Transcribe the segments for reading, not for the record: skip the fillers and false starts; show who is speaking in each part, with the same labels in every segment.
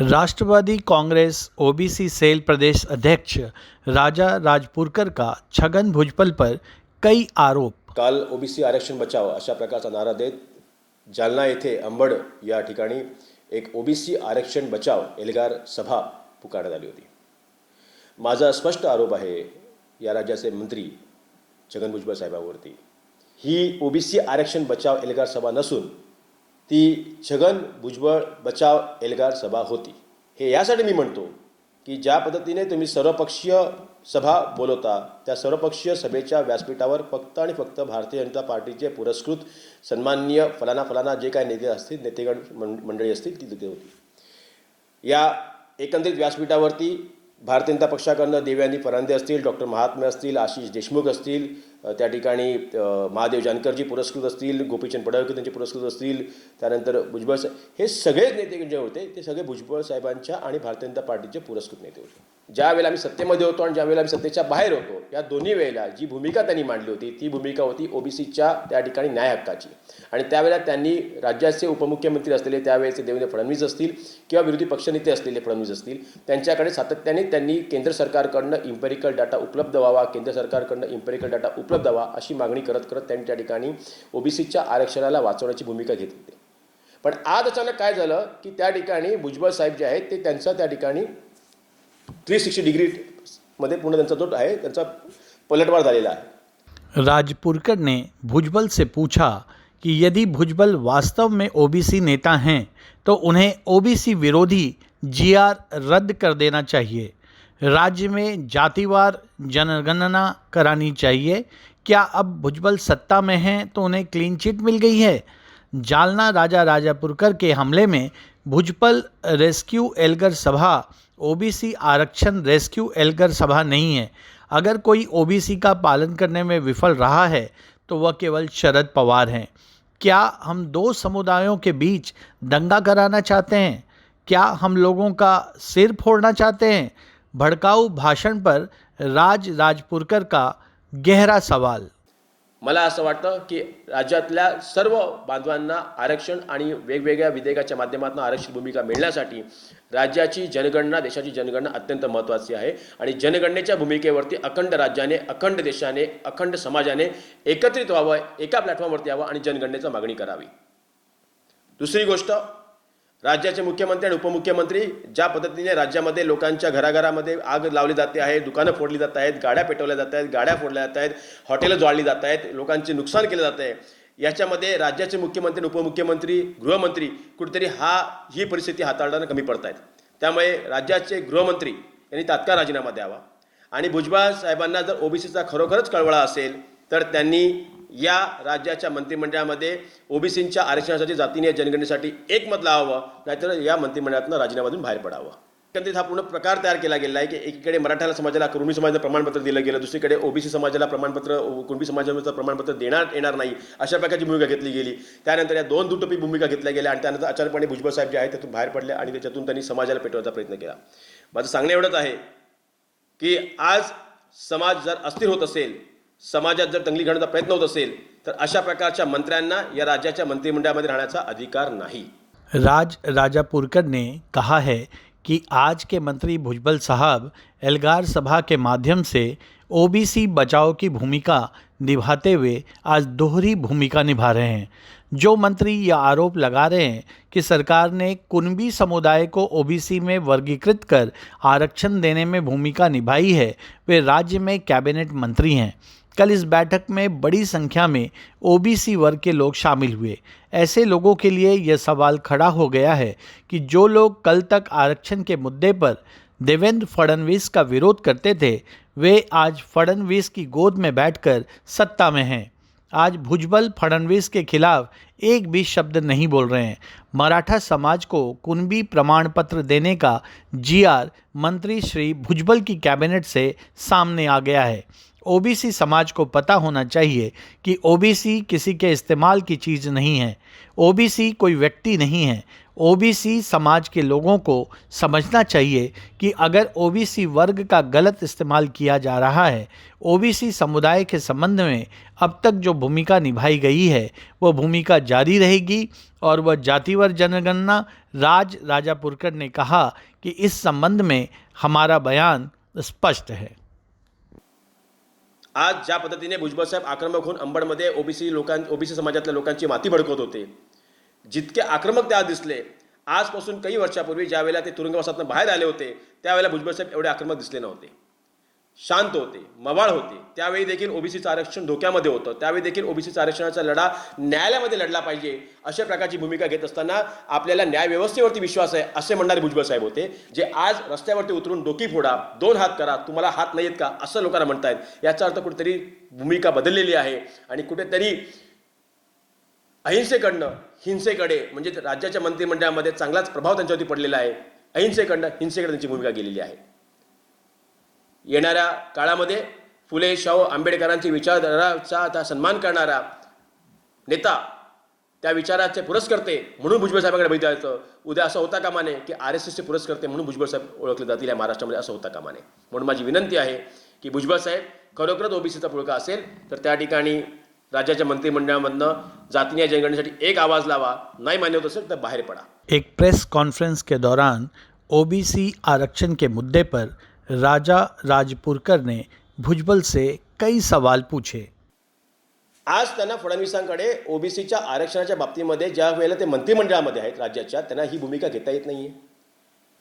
Speaker 1: Rashtrawadi Congress OBC sale प्रदेश अध्यक्ष राजा राजपुरकर का छगन भुजबळ पर कई आरोप।
Speaker 2: काल ओबीसी आरक्षण बचाव अशा प्रकारचा नारा देत जालना येथे अंबड या ठिकाणी एक ओबीसी आरक्षण बचाव एल्गार सभा पुकारण्यात आली होती। माझा स्पष्ट आरोप आहे या राज्याचे मंत्री छगन भुजबळ साहेबांवरती। ही ओबीसी आरक्षण बचाव एल्गार सभा नसून ती छगन भुजबळ बचाव एल्गार सभा होती। हे यासाठी मी म्हणतो की ज्या पद्धतीने तुम्ही सर्वपक्षीय सभा बोलवता त्या सर्वपक्षीय सभेच्या व्यासपीठावर फक्त आणि फक्त भारतीय जनता पार्टीचे पुरस्कृत सन्माननीय फलाना जे काही नेते असतील नेतेगण मंडळी असतील ती तिथे होती। या एकंदरीत व्यासपीठावरती भारतीय जनता पक्षाकडून देवयानी फरांदे असतील, डॉक्टर महात्मे असतील, आशिष देशमुख असतील, त्या ठिकाणी महादेव जानकरजी पुरस्कृत असतील, गोपीचंद पडळकर त्यांचे पुरस्कृत असतील, त्यानंतर भुजबळ हे सगळेच नेते जे होते ते सगळे भुजबळ साहेबांच्या आणि भारतीय जनता पार्टीचे पुरस्कृत नेते होते। ज्या वेळेला आम्ही सत्तेमध्ये होतो आणि ज्या वेळेला आम्ही सत्तेच्या बाहेर होतो या दोन्ही वेळेला जी भूमिका त्यांनी मांडली होती ती भूमिका होती ओबीसीच्या त्या ठिकाणी न्याय हक्काची। आणि त्यावेळेला त्यांनी राज्याचे उपमुख्यमंत्री असलेले त्यावेळेचे देवेंद्र फडणवीस असतील किंवा विरोधी पक्षनेते असलेले फडणवीस असतील त्यांच्याकडे सातत्याने त्यांनी केंद्र सरकारकडनं इम्पेरिकल डाटा उपलब्ध व्हावा, केंद्र सरकारकडनं इम्पेरिकल डाटा उपलब्ध व्हावा अशी मागणी करत करत त्यांनी त्या ठिकाणी ओबीसीच्या आरक्षणाला वाचवण्याची भूमिका घेतली होती। पण आज अचानक काय झालं की त्या ठिकाणी भुजबळ साहेब जे आहेत ते त्यांचा त्या ठिकाणी 360 डिग्री मध्ये पूर्ण त्यांचा जो आहे त्यांचा पलटवार झालेला है।
Speaker 1: राजपुरकर ने भुजबल से पूछा कि यदि भुजबल वास्तव में ओबीसी नेता हैं तो उन्हें ओबीसी विरोधी जीआर रद्द कर देना चाहिए। राज्य में जातिवार जनगणना करानी चाहिए। क्या अब भुजबल सत्ता में हैं तो उन्हें क्लीन चिट मिल गई है? जालना राजा राजापुरकर के हमले में भुजबल रेस्क्यू एल्गार सभा ओबीसी आरक्षण रेस्क्यू एल्गार सभा नहीं है। अगर कोई ओबीसी का पालन करने में विफल रहा है तो वह केवल शरद पवार हैं। क्या हम दो समुदायों के बीच दंगा कराना चाहते हैं? क्या हम लोगों का सिर फोड़ना चाहते हैं? भड़काऊ भाषण पर राजपुरकर का गहरा सवाल।
Speaker 2: मला असं वाटतं की राज्यातल्या सर्व बांधवांना आरक्षण आणि वेगवेगळ्या विधेयकाच्या माध्यमातून आरक्षित भूमिका मिळण्यासाठी राज्याची जनगणना देशाची जनगणना अत्यंत महत्त्वाची आहे आणि जनगणनेच्या भूमिकेवरती अखंड राज्याने, अखंड देशाने, अखंड समाजाने एकत्रित व्हावं, एका प्लॅटफॉर्मवरती यावं आणि जनगणनेची मागणी करावी। दुसरी गोष्ट, राज्याचे मुख्यमंत्री आणि उपमुख्यमंत्री ज्या पद्धतीने राज्यामध्ये लोकांच्या घराघरामध्ये आग लावली जाते आहे, दुकानं फोडली जात आहेत, गाड्या पेटवल्या जात आहेत, गाड्या फोडल्या जात आहेत, हॉटेलं जाळली जात आहेत, लोकांचे नुकसान केलं जात आहे, याच्यामध्ये राज्याचे मुख्यमंत्री उपमुख्यमंत्री गृहमंत्री कुठेतरी ही परिस्थिती हाताळताना कमी पडत आहेत। त्यामुळे राज्याचे गृहमंत्री यांनी तात्काळ राजीनामा द्यावा आणि भुजबळ साहेबांना जर ओबीसीचा खरोखरच कळवळा असेल तर त्यांनी या राज्याच्या मंत्रिमंडळामध्ये ओबीसींच्या आरक्षणासाठी जातीय जनगणनेसाठी एकमत लावावं, नाहीतर या मंत्रिमंडळातून राजीनाम्यातून बाहेर पडावं। एकंदरीत हा पूर्ण प्रकार तयार केला गेला आहे की एकीकडे मराठा समाजाला कुणबी समाजाला प्रमाणपत्र दिलं गेलं, दुसरीकडे ओबीसी समाजाला प्रमाणपत्र कुणबी समाजाचं प्रमाणपत्र देण्यात येणार नाही अशा प्रकारची भूमिका घेतली गेली। त्यानंतर या दोन दुटोपी भूमिका घेतल्या गेल्या आणि त्यानंतर अचानकपणे भुजबळ साहेब जे आहेत त्यातून बाहेर पडले आणि त्याच्यातून त्यांनी समाजाला पेटवायचा प्रयत्न केला। माझं सांगणं एवढंच आहे की आज समाज जर अस्थिर होत असेल, समाजात जर दंगली घडवण्याचा प्रयत्न होत असेल तर अशा प्रकारच्या मंत्र्यांना या राज्याच्या मंत्रिमंडळामध्ये राहण्याचा अधिकार नहीं।
Speaker 1: राजापुरकर ने कहा है कि आज के मंत्री भुजबल साहब एल्गार सभा के माध्यम से ओबीसी बचाव की भूमिका निभाते हुए आज दोहरी भूमिका निभा रहे हैं। जो मंत्री यह आरोप लगा रहे हैं कि सरकार ने कुणबी समुदाय को ओबीसी में वर्गीकृत कर आरक्षण देने में भूमिका निभाई है वे राज्य में कैबिनेट मंत्री हैं। कल इस बैठक में बड़ी संख्या में ओबीसी वर्ग के लोग शामिल हुए। ऐसे लोगों के लिए यह सवाल खड़ा हो गया है कि जो लोग कल तक आरक्षण के मुद्दे पर देवेंद्र फडणवीस का विरोध करते थे वे आज फडणवीस की गोद में बैठकर सत्ता में हैं। आज भुजबल फडणवीस के खिलाफ एक भी शब्द नहीं बोल रहे हैं। मराठा समाज को कुणबी प्रमाण पत्र देने का जीआर मंत्री श्री भुजबल की कैबिनेट से सामने आ गया है। ओबीसी समाज को पता होना चाहिए कि ओबीसी किसी के इस्तेमाल की चीज़ नहीं है। ओबीसी कोई व्यक्ति नहीं है। ओबीसी समाज के लोगों को समझना चाहिए कि अगर ओबीसी वर्ग का गलत इस्तेमाल किया जा रहा है, ओबीसी समुदाय के संबंध में अब तक जो भूमिका निभाई गई है वो भूमिका जारी रहेगी। और वह जातिवार जनगणना राजापुरकर ने कहा कि इस संबंध में हमारा बयान स्पष्ट है।
Speaker 2: आज ज्या पद्धतीने भुजबळ साहेब आक्रमक होऊन अंबडमध्ये ओबीसी समाजातल्या लोकांची माती भडकवत होते, जितके आक्रमक त्या दिसले, आजपासून काही वर्षापूर्वी ज्यावेळेला ते तुरुंगवासातून बाहेर आले होते त्यावेळेला भुजबळ साहेब एवढे आक्रमक दिसले नव्हते, शांत होते, मवाळ होते। त्यावेळी देखील ओबीसीचं आरक्षण धोक्यामध्ये होतं, त्यावेळी देखील ओबीसीचा आरक्षणाचा लढा न्यायालयामध्ये लढला पाहिजे अशा प्रकारची भूमिका घेत असताना आपल्याला न्याय व्यवस्थेवरती विश्वास आहे असे म्हणणारे भुजबळ साहेब होते, जे आज रस्त्यावरती उतरून डोकी फोडा, 2 हात करा, तुम्हाला हात नाहीत का असं लोकांना म्हणतायत। याचा अर्थ कुठेतरी भूमिका बदललेली आहे आणि कुठेतरी अहिंसेकडनं हिंसेकडे म्हणजे राज्याच्या मंत्रिमंडळामध्ये चांगलाच प्रभाव त्यांच्यावरती पडलेला आहे। अहिंसेकडनं हिंसेकडे त्यांची भूमिका गेलेली आहे। येणाऱ्या काळामध्ये फुले शाहू आंबेडकरांची विचारधाराचा सन्मान करणारा नेता, त्या विचाराचे पुरस्कर्ते म्हणून भुजबळ साहेबांकडे बघितलं। उद्या असं होता कामा नये की आरएसएसचे पुरस्कर्ते म्हणून भुजबळ साहेब ओळखले जातील या महाराष्ट्रामध्ये, असं होता कामा नये। म्हणून माझी विनंती आहे की भुजबळ साहेब खरोखरच ओबीसीचा पुळका असेल तर त्या ठिकाणी राज्याच्या मंत्रिमंडळामधनं जातीय जनगणनेसाठी एक आवाज लावा, नाही मान्य होत असेल तर बाहेर पडा।
Speaker 1: एक प्रेस कॉन्फ्रेंस के दौरान ओबीसी आरक्षण के मुद्दे पर राजापुरकर ने भुजबल से कई सवाल पूछे।
Speaker 2: आज त्यांना फडणवीसांकडे ओबीसीच्या आरक्षणाच्या बाबतीमध्ये ज्या वेळेला ते मंत्रिमंडळामध्ये आहेत राज्याच्या, त्यांना ही भूमिका घेता येत नाहीये।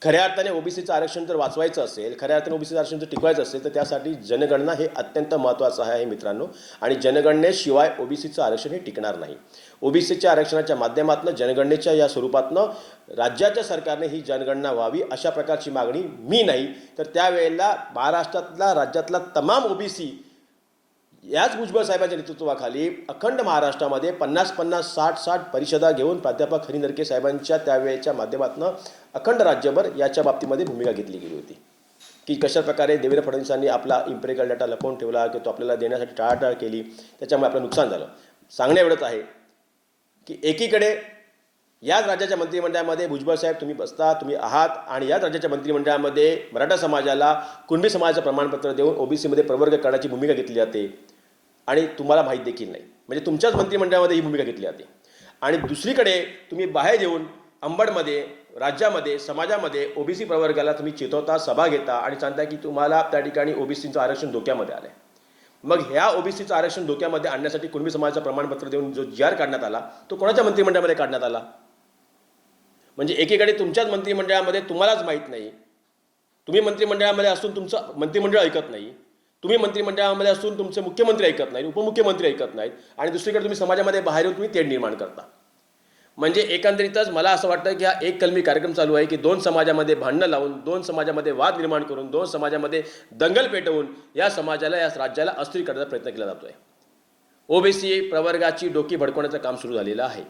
Speaker 2: खऱ्या अर्थाने ओबीसीचं आरक्षण जर वाचवायचं असेल, खऱ्या अर्थाने ओबीसीचं आरक्षण जर टिकवायचं असेल तर त्यासाठी जनगणना हे अत्यंत महत्त्वाचं आहे मित्रांनो। आणि जनगणनेशिवाय ओबीसीचं आरक्षण हे टिकणार नाही। ओबीसीच्या आरक्षणाच्या माध्यमातून जनगणनेच्या या स्वरूपातनं राज्याच्या सरकारने ही जनगणना व्हावी अशा प्रकारची मागणी मी नाही तर त्यावेळेला महाराष्ट्रातला राज्यातला तमाम ओबीसी याच भुजबळ साहेबांच्या नेतृत्वाखाली अखंड महाराष्ट्रामध्ये 50-50, 60-60 परिषदा घेऊन प्राध्यापक हरी नरके साहेबांच्या त्यावेळेच्या माध्यमातून अखंड राज्यभर याच्या बाबतीमध्ये भूमिका घेतली गेली होती की कशा प्रकारे देवेंद्र फडणवीसांनी आपला इम्पेरिकल डाटा लपवून ठेवला की तो आपल्याला देण्यासाठी टाळाटाळ केली, त्याच्यामुळे आपलं नुकसान झालं। सांगणे एवढंच आहे की एकीकडे याच राज्याच्या मंत्रिमंडळामध्ये भुजबळ साहेब तुम्ही बसता, तुम्ही आहात आणि याच राज्याच्या मंत्रिमंडळामध्ये मराठा समाजाला कुणबी समाजाचं प्रमाणपत्र देऊन ओबीसीमध्ये प्रवर्ग करण्याची भूमिका घेतली जाते आणि तुम्हाला माहीत देखील नाही, म्हणजे तुमच्याच मंत्रिमंडळामध्ये ही भूमिका घेतली जाते। आणि दुसरीकडे तुम्ही बाहेर येऊन अंबडमध्ये राज्यामध्ये समाजामध्ये ओबीसी प्रवर्गाला तुम्ही चेतवता, सभा घेता आणि सांगता की तुम्हाला त्या ठिकाणी ओबीसीचं आरक्षण धोक्यामध्ये आलंय। मग ह्या ओबीसीचं आरक्षण धोक्यामध्ये आणण्यासाठी कुणबी समाजाचं प्रमाणपत्र देऊन जो जी आर काढण्यात आला तो कोणाच्या मंत्रिमंडळामध्ये काढण्यात आला? म्हणजे एकीकडे तुमच्याच मंत्रिमंडळामध्ये तुम्हालाच माहीत नाही, तुम्ही मंत्रिमंडळामध्ये असून तुमचं मंत्रिमंडळ ऐकत नाही, तुम्ही मंत्रिमंडळामध्ये असून तुमचे मुख्यमंत्री ऐकत नाहीत, उपमुख्यमंत्री ऐकत नाहीत आणि दुसरीकडे तुम्ही समाजामध्ये बाहेर येऊन तुम्ही तेढ निर्माण करता। म्हणजे एकंदरीतच मला असं वाटतं की हा एक कलमी कार्यक्रम चालू आहे की 2 समाजामध्ये भांडणं लावून, 2 समाजामध्ये वाद निर्माण करून, 2 समाजामध्ये दंगल पेटवून या समाजाला, या राज्याला अस्थिर करण्याचा प्रयत्न केला जातोय। ओबीसी प्रवर्गाची डोकी भडकवण्याचं काम सुरू झालेलं आहे।